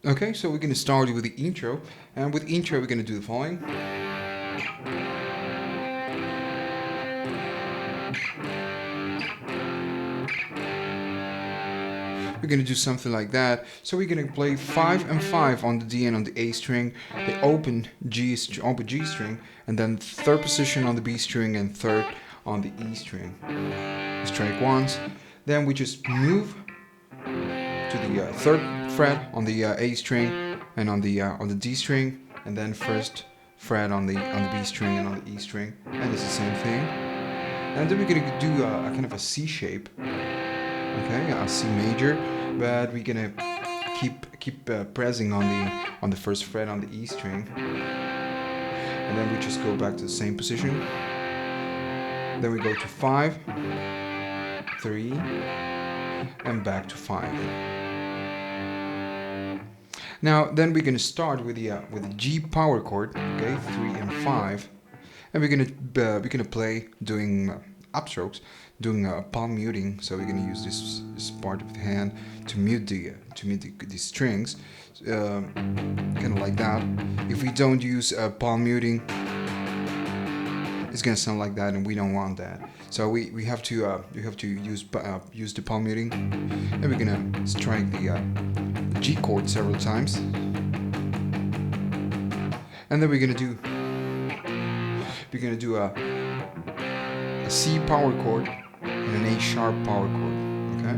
Okay, so we're gonna start with the intro, and with intro we're gonna do the following. We're gonna do something like that. So we're gonna play 5 and 5 on the D and on the A string, the open G string, and then third position on the B string and third on the E string. Strike once, then we just move to the third fret on the A string and on the D string, and then first fret on the B string and on the E string, and it's the same thing. And then we're gonna do a kind of a C shape, okay, a C major, but we're gonna keep pressing on the first fret on the E string, and then we just go back to the same position. Then we go to 5, 3, and back to 5. Now then we're gonna start with the G power chord, okay, 3 and 5, and we're gonna play doing upstrokes, doing palm muting. So we're gonna use this part of the hand to mute the strings, kind of like that. If we don't use palm muting, it's gonna sound like that, and we don't want that. So we have to use the palm muting, and we're gonna strike the G chord several times, and then we're gonna do a C power chord and an A sharp power chord, okay?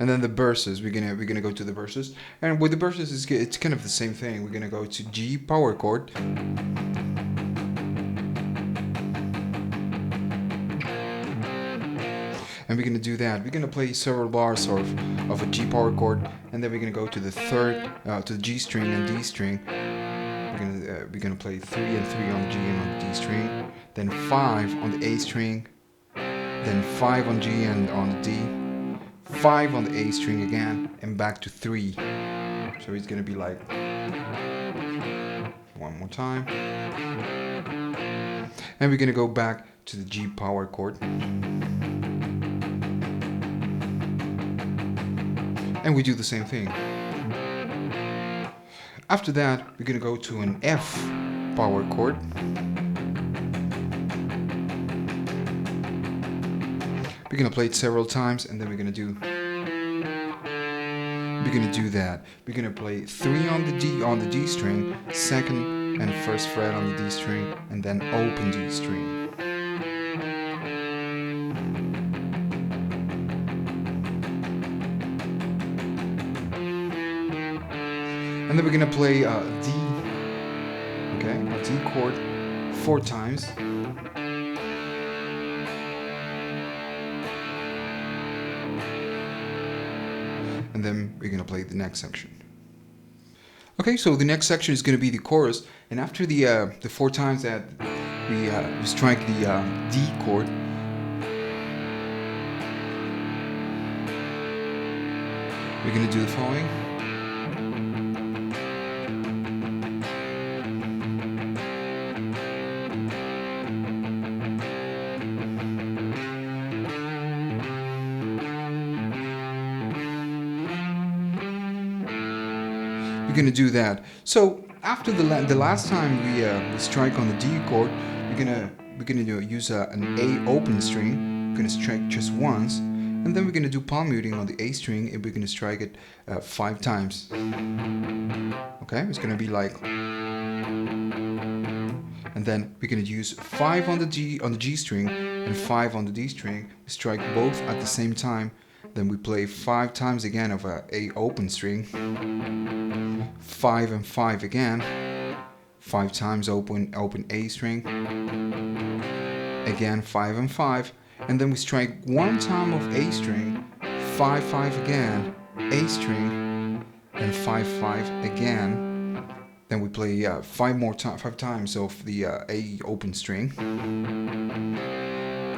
And then the verses, we're gonna go to the verses, and with the verses it's kind of the same thing. We're gonna go to G power chord, and we're gonna do that. We're gonna play several bars of a G power chord, and then we're gonna go to the third to the G string and D string. We're gonna play 3 and 3 on G and on the D string, then 5 on the A string, then 5 on G and on the D, 5 on the A string again, and back to 3. So it's gonna be like one more time, and we're gonna go back to the G power chord, and we do the same thing. After that, we're gonna go to an F power chord. We're gonna play it several times, and then we're gonna do that. We're gonna play 3 on the D string, second and first fret on the D string, and then open D string. And then we're gonna play D, okay, a D chord 4 times. And then we're gonna play the next section. Okay, so the next section is gonna be the chorus, and after the 4 times that we strike the D chord, we're gonna do the following. We're gonna do that. So after the last time we strike on the D chord, we're gonna use an A open string. We're gonna strike just once, and then we're gonna do palm muting on the A string, and we're gonna strike it 5 times. Okay, it's gonna be like, and then we're gonna use 5 on the G string and 5 on the D string. We strike both at the same time. Then we play 5 times again of a open string, 5 and 5 again, 5 times open A string, again 5 and 5, and then we strike 1 time of A string, 5 5 again, A string, and 5 5 again. Then we play 5 times of the A open string.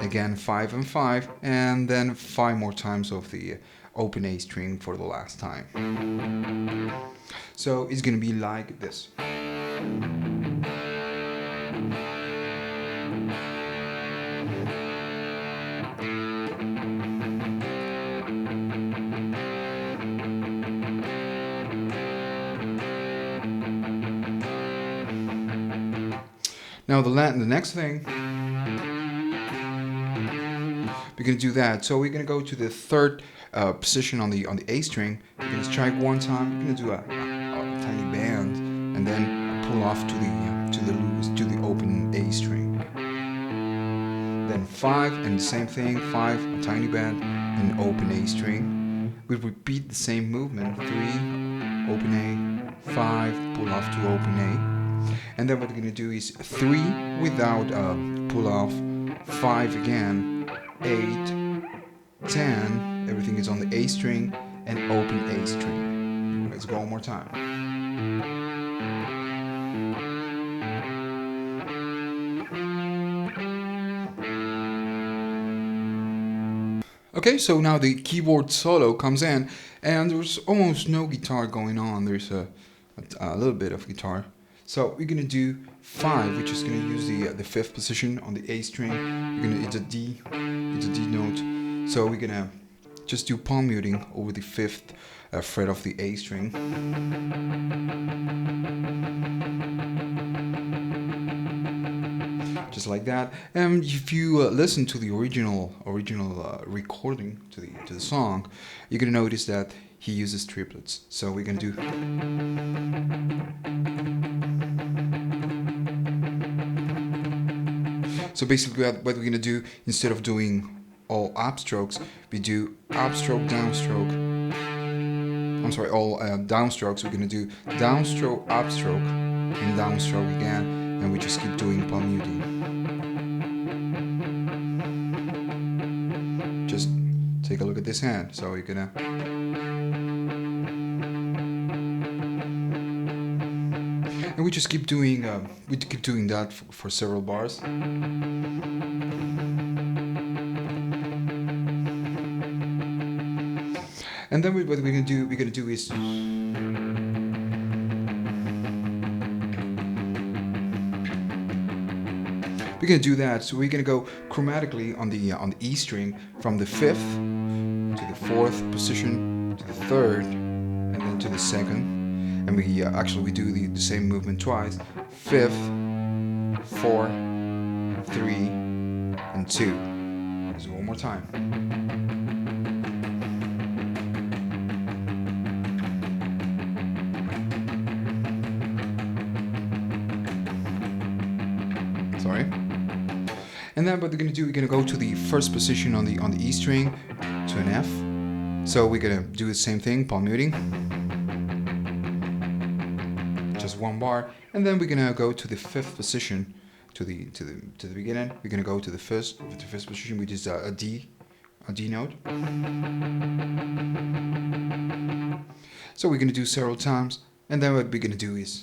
Again 5 and 5, and then 5 more times of the open A string for the last time. So it's gonna be like this. Now the next thing, we're gonna do that. So we're gonna go to the third position on the A string. We're gonna strike one time. We're gonna do a tiny bend, and then pull off to the open A string. Then 5 and the same thing. 5, a tiny bend, and open A string. We repeat the same movement. 3, open A, 5, pull off to open A. And then what we're going to do is 3 without pull off, 5 again, 8, 10, everything is on the A string, and open A string. Let's go one more time. Okay, so now the keyboard solo comes in, and there's almost no guitar going on. There's a little bit of guitar. So we're gonna do 5, which is gonna use the 5th position on the A string. It's a D note. So we're gonna just do palm muting over the 5th fret of the A string. Just like that. And if you listen to the original recording to the song, you're gonna notice that he uses triplets. So we're gonna do. So basically, what we're gonna do, instead of doing all upstrokes, we do upstroke, downstroke. I'm sorry, all downstrokes. We're gonna do downstroke, upstroke, and downstroke again, and we just keep doing palm muting. Just take a look at this hand. So you're gonna. And we just keep doing that for several bars. And then what we're gonna do is we're gonna do that. So we're gonna go chromatically on the E string from the 5th to the 4th position to the 3rd, and then to the 2nd. And we actually do the same movement twice. 5th, 4, 3, and 2. Let's do one more time. Sorry. And then what we're gonna do, we're gonna go to the 1st position on the E string to an F. So we're gonna do the same thing, palm muting. Just one bar, and then we're gonna go to the 5th position to the beginning. We're gonna go to the first position, which is a D note. So we're gonna do several times, and then what we're gonna do is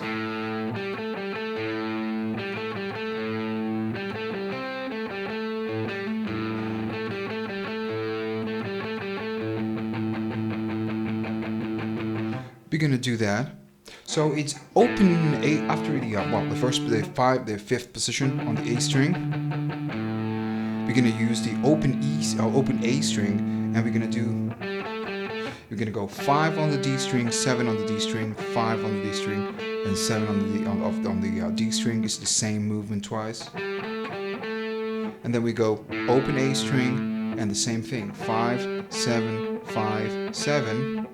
we're gonna do that. So it's open A after the 5th position on the A string. We're gonna use the open A string, and we're gonna go 5 on the D string, 7 on the D string, 5 on the D string, and 7 on the D string. It's the same movement twice. And then we go open A string, and the same thing, 5, 7, 5, 7,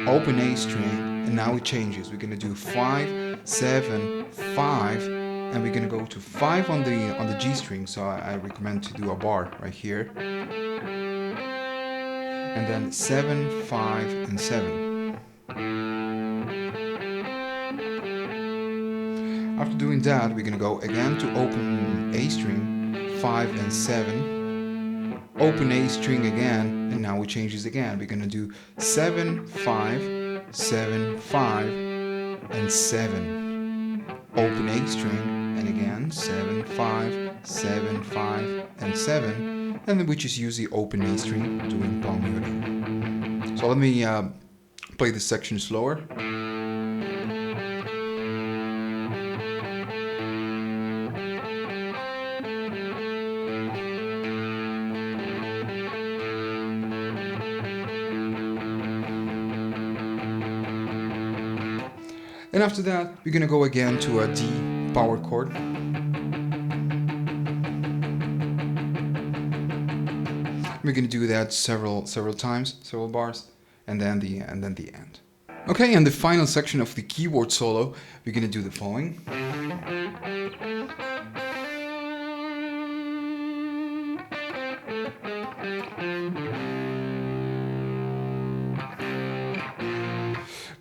open A string. And now it changes. We're gonna do 5, 7, 5, and we're gonna go to 5 on the G string. So I recommend to do a bar right here, and then 7, 5, and 7. After doing that, we're gonna go again to open A string, 5 and 7, open A string again, and now it changes again. We're gonna do 7, 5. 7, 5, and 7. Open A string, and again 7, 5, 7, 5, and 7. And then we just use the open A string doing palm muting. So let me play this section slower. And after that, we're gonna go again to a D power chord. We're gonna do that several times, several bars, and then the end. Okay, and the final section of the keyboard solo, we're gonna do the following.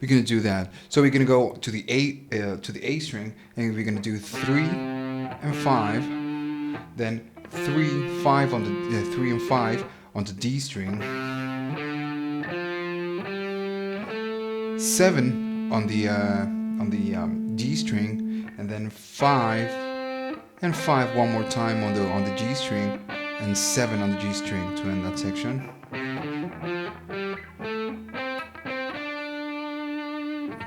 We're gonna do that. So we're gonna go to the A string, and we're gonna do 3 and 5, then 3, 5 on the 3 and 5 on the D string, 7 on the D string, and then 5 and 5 one more time on the G string, and 7 on the G string to end that section.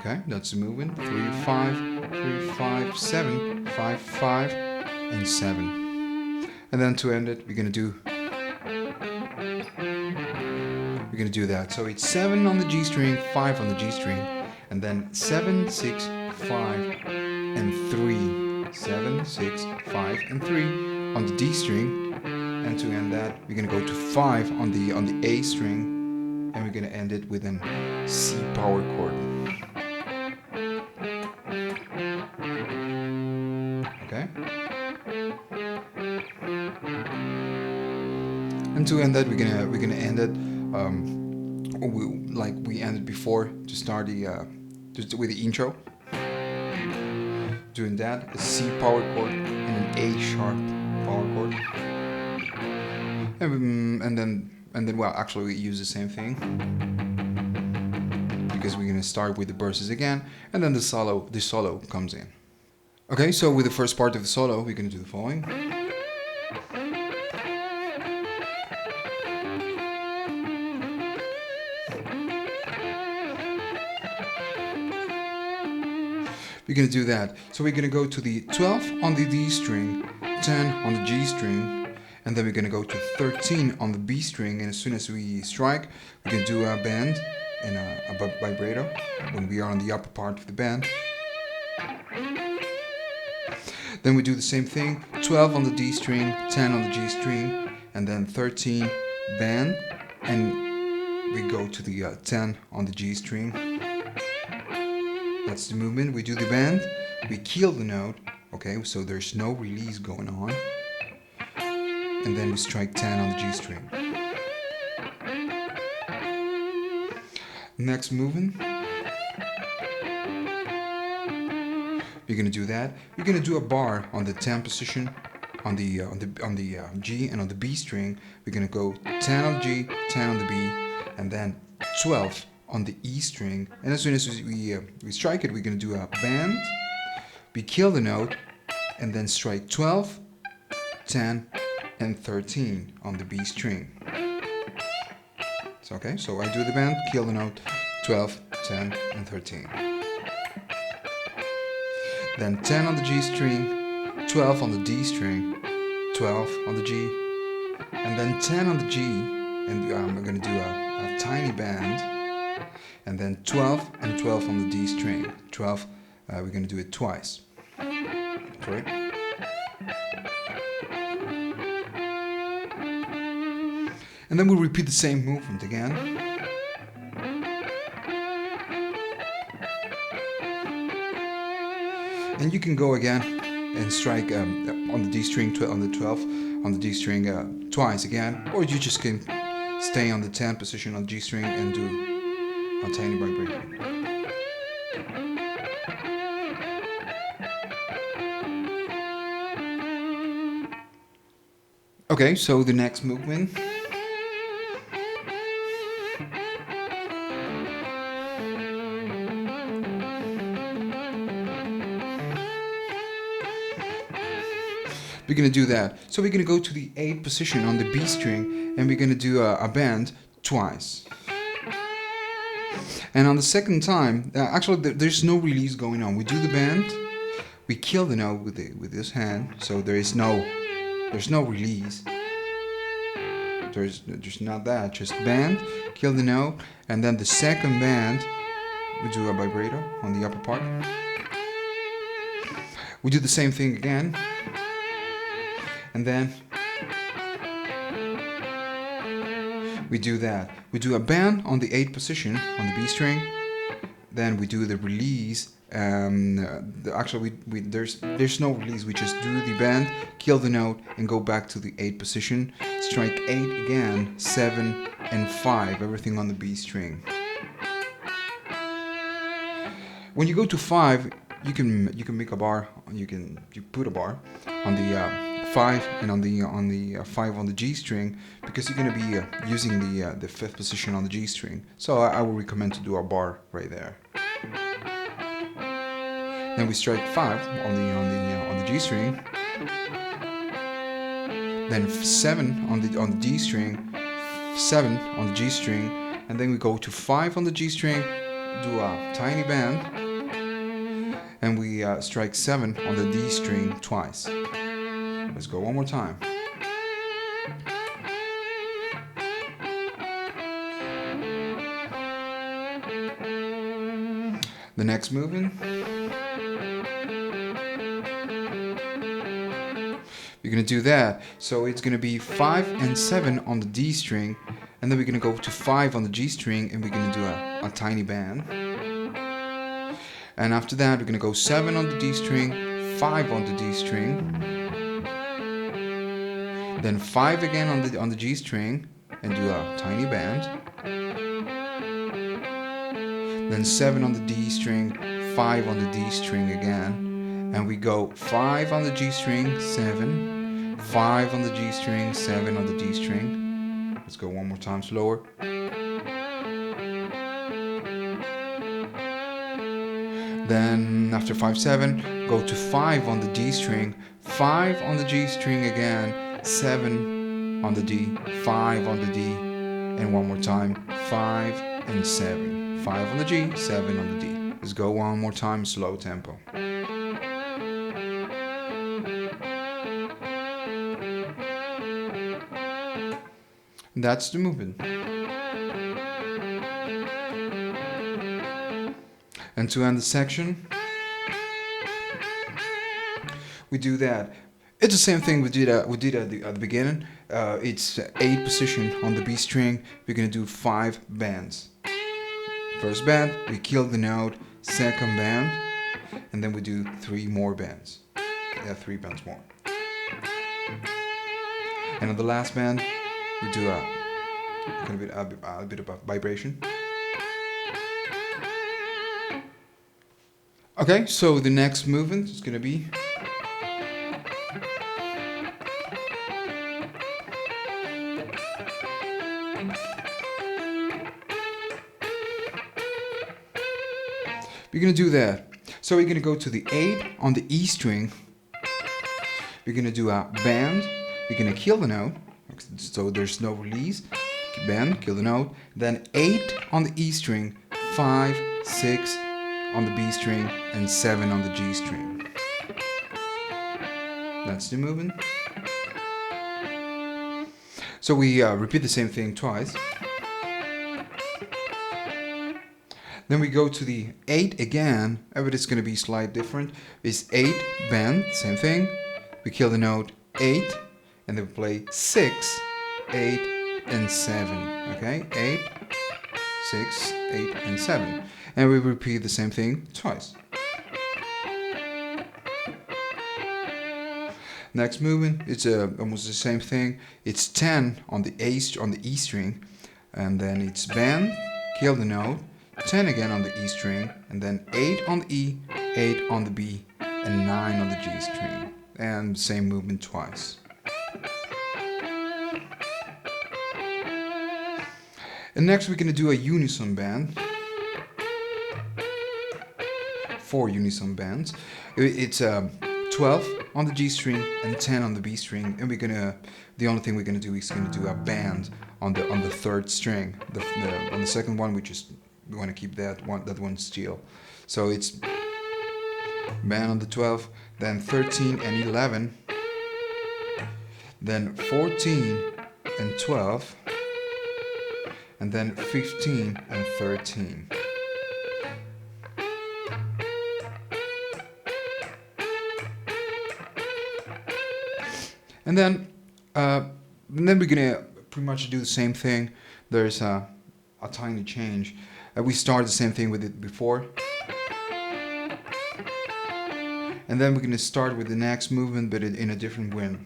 Okay, that's the movement. 3, 5, 3, 5, 7, 5, 5, and 7. And then to end it, we're gonna do that. So it's 7 on the G string, 5 on the G string, and then 7, 6, 5, and 3. 7, 6, 5, and 3 on the D string. And to end that, we're gonna go to 5 on the A string, and we're gonna end it with an C power chord. Okay. And to end that, we're gonna end it like we ended before, to start just with the intro. Doing that, a C power chord and an A sharp power chord, and then well, actually we use the same thing, because we're gonna start with the verses again, and then the solo comes in. Okay, so with the first part of the solo, we're gonna do the following. We're gonna do that. So we're gonna go to the 12 on the D string, 10 on the G string, and then we're gonna go to 13 on the B string, and as soon as we strike, we're gonna do a bend and a vibrato when we are on the upper part of the bend. Then we do the same thing, 12 on the D string, 10 on the G string, and then 13 bend, and we go to the 10 on the G string. That's the movement. We do the bend, we kill the note, okay, so there's no release going on, and then we strike 10 on the G string. Next movement, we're gonna do that. We're gonna do a bar on the 10 position, on the G and on the B string. We're gonna go 10 on the G, 10 on the B, and then 12 on the E string. And as soon as we strike it, we're gonna do a bend. We kill the note, and then strike 12, 10, and 13 on the B string. So okay, so I do the bend, kill the note, 12, 10, and 13. Then 10 on the G string, 12 on the D string, 12 on the G, and then 10 on the G, and we're going to do a tiny bend, and then 12 and 12 on the D string. 12, we're going to do it twice. Sorry. And then we'll repeat the same movement again. And you can go again and strike on the D string, on the 12, on the D string twice again, or you just can stay on the 10 position on the G string and do a tiny vibration. Okay, so the next movement. We're going to do that. So we're going to go to the 8th position on the B string, and we're going to do a bend twice. And on the second time, actually there's no release going on. We do the bend, we kill the note with this hand, so there's no release. There's not that. Just bend, kill the note, and then the second bend, we do a vibrato on the upper part. We do the same thing again. And then we do that. We do a bend on the 8th position on the B string. Then we do the release. Actually, there's no release. We just do the bend, kill the note, and go back to the 8th position. Strike 8 again, 7 and 5. Everything on the B string. When you go to 5, you can make a bar. You put a bar on the 5 and on the 5 on the G string, because you're gonna be using the 5th position on the G string. So I would recommend to do a bar right there. Then we strike 5 on the G string. Then 7 on the D string, 7 on the G string, and then we go to 5 on the G string, do a tiny bend, and we strike 7 on the D string twice. Let's go one more time. The next movement, you're gonna do that. So it's gonna be 5 and 7 on the D string, and then we're gonna go to 5 on the G string, and we're gonna do a tiny bend. And after that, we're gonna go 7 on the D string, 5 on the D string, then 5 again on the G string, and do a tiny bend. Then 7 on the D string, 5 on the D string again, and we go 5 on the G string, 7, 5 on the G string, 7 on the D string. Let's go one more time slower. Then after 5, 7, go to 5 on the D string, 5 on the G string again, 7 on the D, 5 on the D, and one more time, 5 and 7. 5 on the G, 7 on the D. Let's go one more time, slow tempo. That's the movement. And to end the section, we do that. It's the same thing we did at the beginning. It's 8th position on the B string. We're gonna do 5 bends. First bend, we kill the note. Second bend, and then we do 3 more bends. Yeah, 3 bends more. And on the last bend, we do a bit of a vibration. Okay, so the next movement is gonna be we're gonna do that. So we're gonna go to the 8 on the E string. We're gonna do a bend. We're gonna kill the note, so there's no release. Bend, kill the note. Then 8 on the E string, 5, 6 on the B string, and 7 on the G string. That's the movement. So we repeat the same thing twice. Then we go to the 8 again, but it's going to be slightly different. It's 8, bend, same thing. We kill the note 8, and then we play 6, 8, and 7. Okay, 8, 6, 8, and 7. And we repeat the same thing twice. Next movement, it's almost the same thing. It's 10 on the E string, and then it's bend, kill the note. 10 again on the E string, and then 8 on the E, 8 on the B, and 9 on the G string. And same movement twice. And next we're going to do a unison bend. 4 unison bends. It's 12 on the G string and 10 on the B string, and the only thing we're gonna do is do a bend on the 3rd string. On the second one, we want to keep that one still. So it's bend on the 12, then 13 and 11, then 14 and 12, and then 15 and 13. And then we're gonna pretty much do the same thing, there's a tiny change. We start the same thing with it before. And then we're going to start with the next movement, but in a different way.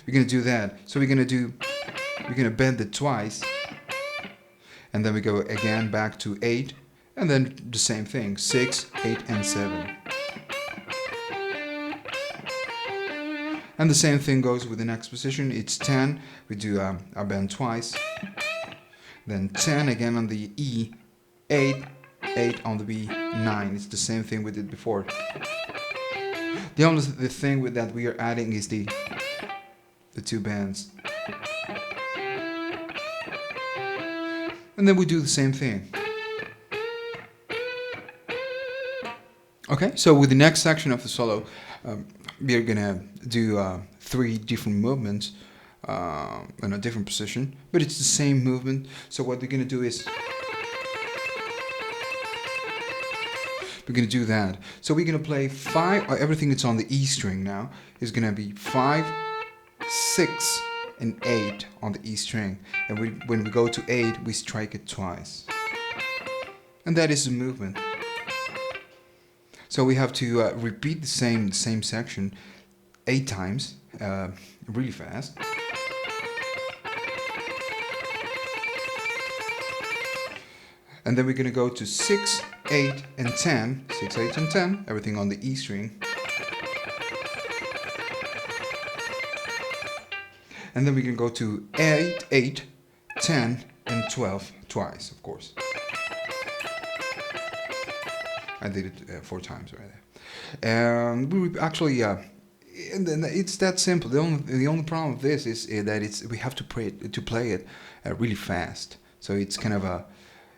We're going to do that. So we're going to bend it twice. And then we go again back to 8. And then the same thing, 6, 8, and 7. And the same thing goes with the next position. It's 10. We do a bend twice. Then 10 again on the E. 8, 8 on the B, 9. It's the same thing we did before. The thing with that we are adding is the 2 bends. And then we do the same thing. Okay, so with the next section of the solo, we are gonna do 3 different movements in a different position, but it's the same movement. So what we're gonna do is we're gonna do that. So we're gonna play 5. Everything that's on the E string now is gonna be 5, 6, and 8 on the E string. And when we go to 8, we strike it twice. And that is the movement. So we have to repeat the same section 8 times, really fast. And then we're going to go to 6, 8, and 10. 6, 8, and 10, everything on the E string. And then we can go to 8, 8, 10, and 12 twice, of course. I did it 4 times right there. We actually, and then it's that simple. The only problem with this is that we have to play it really fast. So it's kind of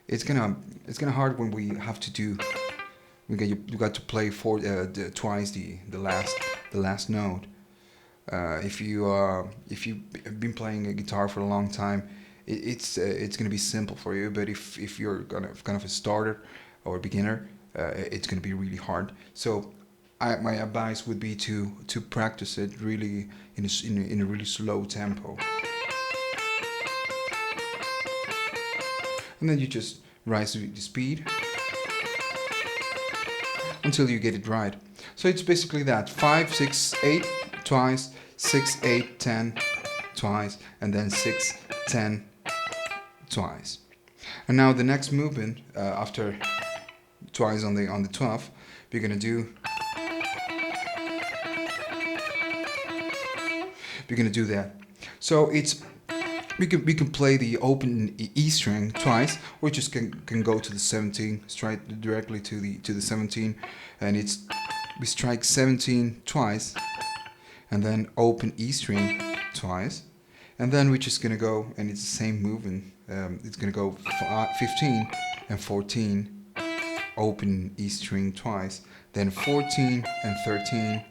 it's kind of hard when we have to do. You got to play twice the last note. If you've been playing a guitar for a long time, it's gonna be simple for you. But if you're kind of a starter or a beginner, it's gonna be really hard. So my advice would be to practice it really in a really slow tempo. And then you just rise the speed until you get it right. So it's basically that 5, 6, 8 twice, 6, 8, 10 twice, and then 6, 10 twice. And now the next movement after twice on the 12th, we're gonna do. We're gonna do that. So it's. We can play the open E string twice, or just can go to the 17, strike directly to the 17, and we strike 17 twice, and then open E string twice, and then we're just gonna go, and it's the same movement. It's gonna go 15 and 14, open E string twice, then 14 and 13,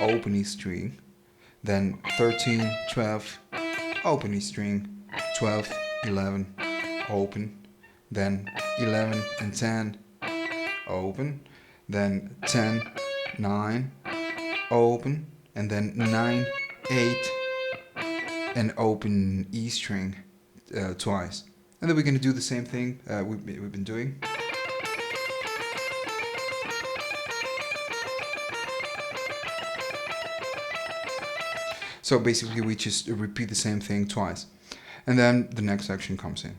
open E string, then 13, 12. Open E string, 12, 11, open, then 11 and 10, open, then 10, 9, open, and then 9, 8, and open E string twice. And then we're going to do the same thing we've been doing. So basically we just repeat the same thing twice. And then the next section comes in.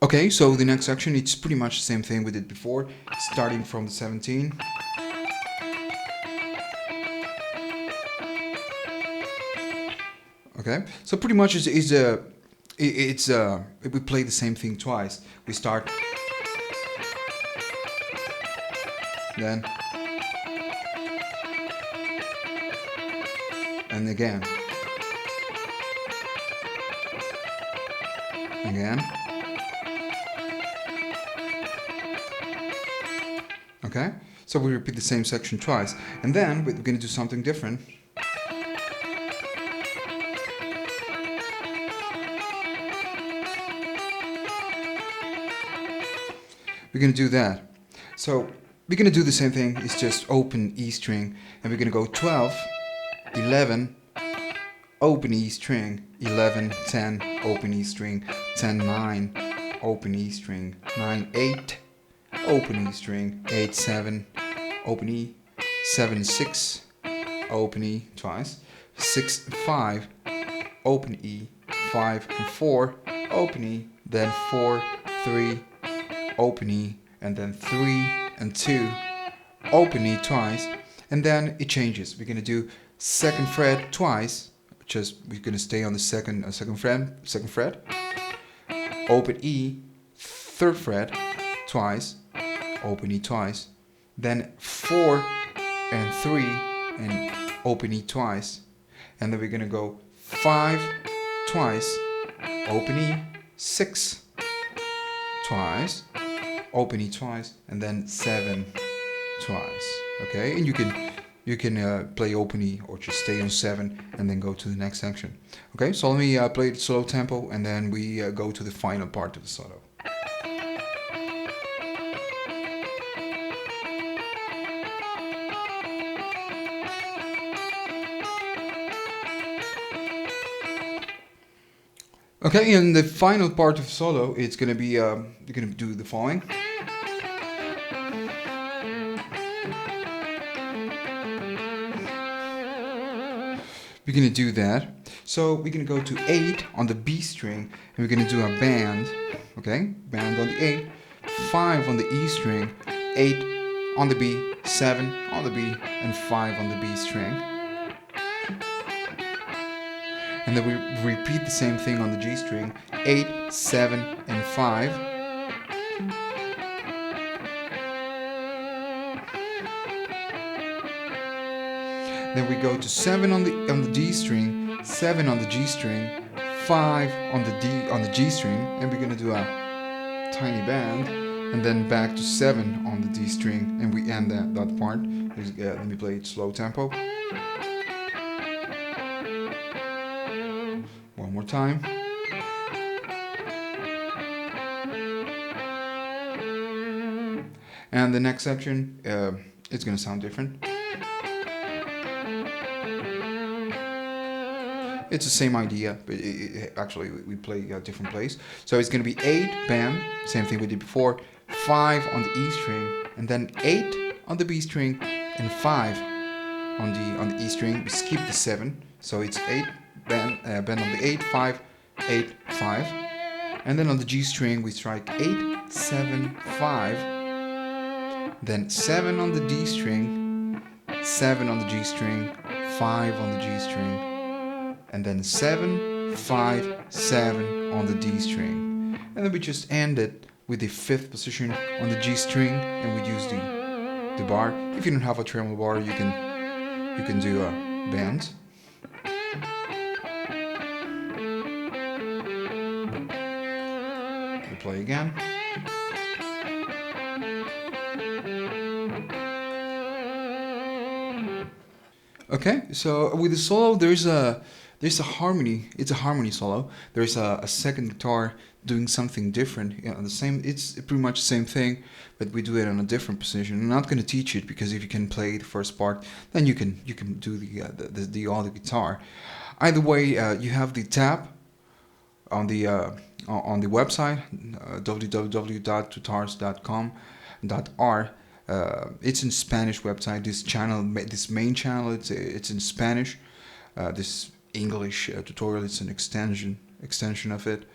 Okay, so the next section, it's pretty much the same thing we did before, starting from the 17. Okay, so pretty much we play the same thing twice. We start, then, and again. Again. Okay, so we repeat the same section twice, and then we're going to do something different. We're going to do that. So we're going to do the same thing. It's just open E string, and we're going to go 12, 11, open E string, 11, 10, open E string, 10, 9, open E string, 9, 8, open E string, 8, 7, open E, 7, 6, open E twice, 6, 5, open E, 5 and 4, open E, then 4, 3, open E, and then 3 and 2, open E twice, and then it changes. We're gonna do second fret twice, just we're gonna stay on the second fret, open E, third fret twice, open E twice, then 4 and 3 and open E twice, and then we're gonna go 5 twice, open E, 6 twice, open E twice, and then 7 twice. Okay, and you can play open E or just stay on 7 and then go to the next section. Okay, so let me play the slow tempo and then we go to the final part of the solo. Okay, in the final part of the solo, it's gonna be you're gonna do the following. We're gonna do that. So we're gonna go to 8 on the B string, and we're gonna do a band. Okay, band on the 8, 5 on the E string, 8 on the B, 7 on the B, and 5 on the B string. And then we repeat the same thing on the G string, 8, 7, and 5. Then we go to 7 on the D string, 7 on the G string, 5 on the G string, and we're gonna do a tiny bend, and then back to 7 on the D string, and we end that part. Let me play it slow tempo. One more time. And the next section, it's gonna sound different. It's the same idea, but actually we play a different place. So it's gonna be 8 band, same thing we did before, 5 on the E string, and then 8 on the B string, and 5 on the E string. We skip the 7, so it's 8 band on the 8, 5, 8, 5, and then on the G string we strike 8, 7, 5, then 7 on the D string, 7 on the G string, 5 on the G string, and then 7, 5, 7 on the D string, and then we just end it with the 5th position on the G string, and we use the bar. If you don't have a tremolo bar, you can do a bend. We play again. Okay, so with the solo, there's a harmony. It's a harmony solo. There's a second guitar doing something different. You know, it's pretty much the same thing, but we do it on a different position. I'm not going to teach it because if you can play the first part, then you can do the other guitar. Either way, you have the tab on the website www.tutars.com.r. It's in Spanish website. This main channel, it's in Spanish. This English tutorial, it's an extension of it.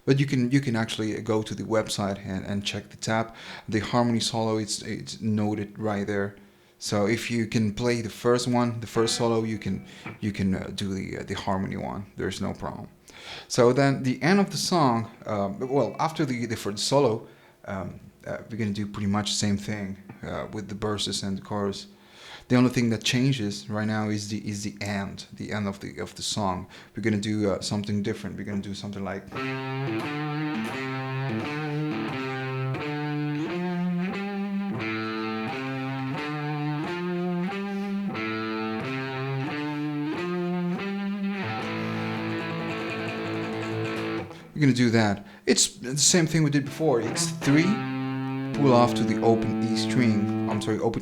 But you can actually go to the website and check the tab. The harmony solo, it's noted right there. So if you can play the first solo, you can do the harmony one. There's no problem. So then the end of the song, after the first solo, we're gonna do pretty much the same thing with the verses and the chorus. The only thing that changes right now is the end of the song. We're gonna do something different. We're gonna do something like. We're gonna do that. It's the same thing we did before. It's 3, pull off to the open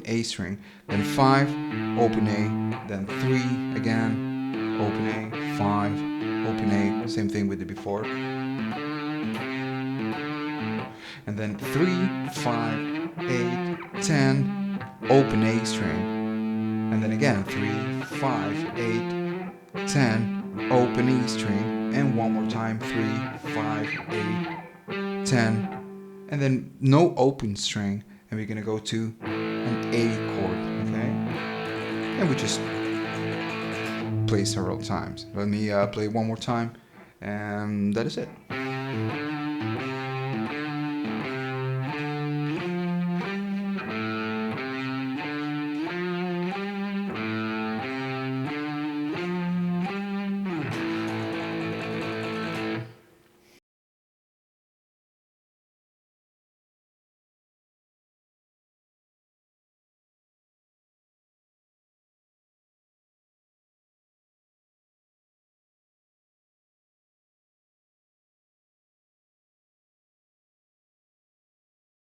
A string, then 5, open A, then 3 again, open A, 5, open A, same thing we did before. And then 3, 5, 8, 10, open A string. And then again 3, 5, 8, 10, open E string. And one more time 3, 5, 8, 10. And then no open string. And we're gonna go to an A chord, okay? And we just play several times. Let me play one more time, and that is it.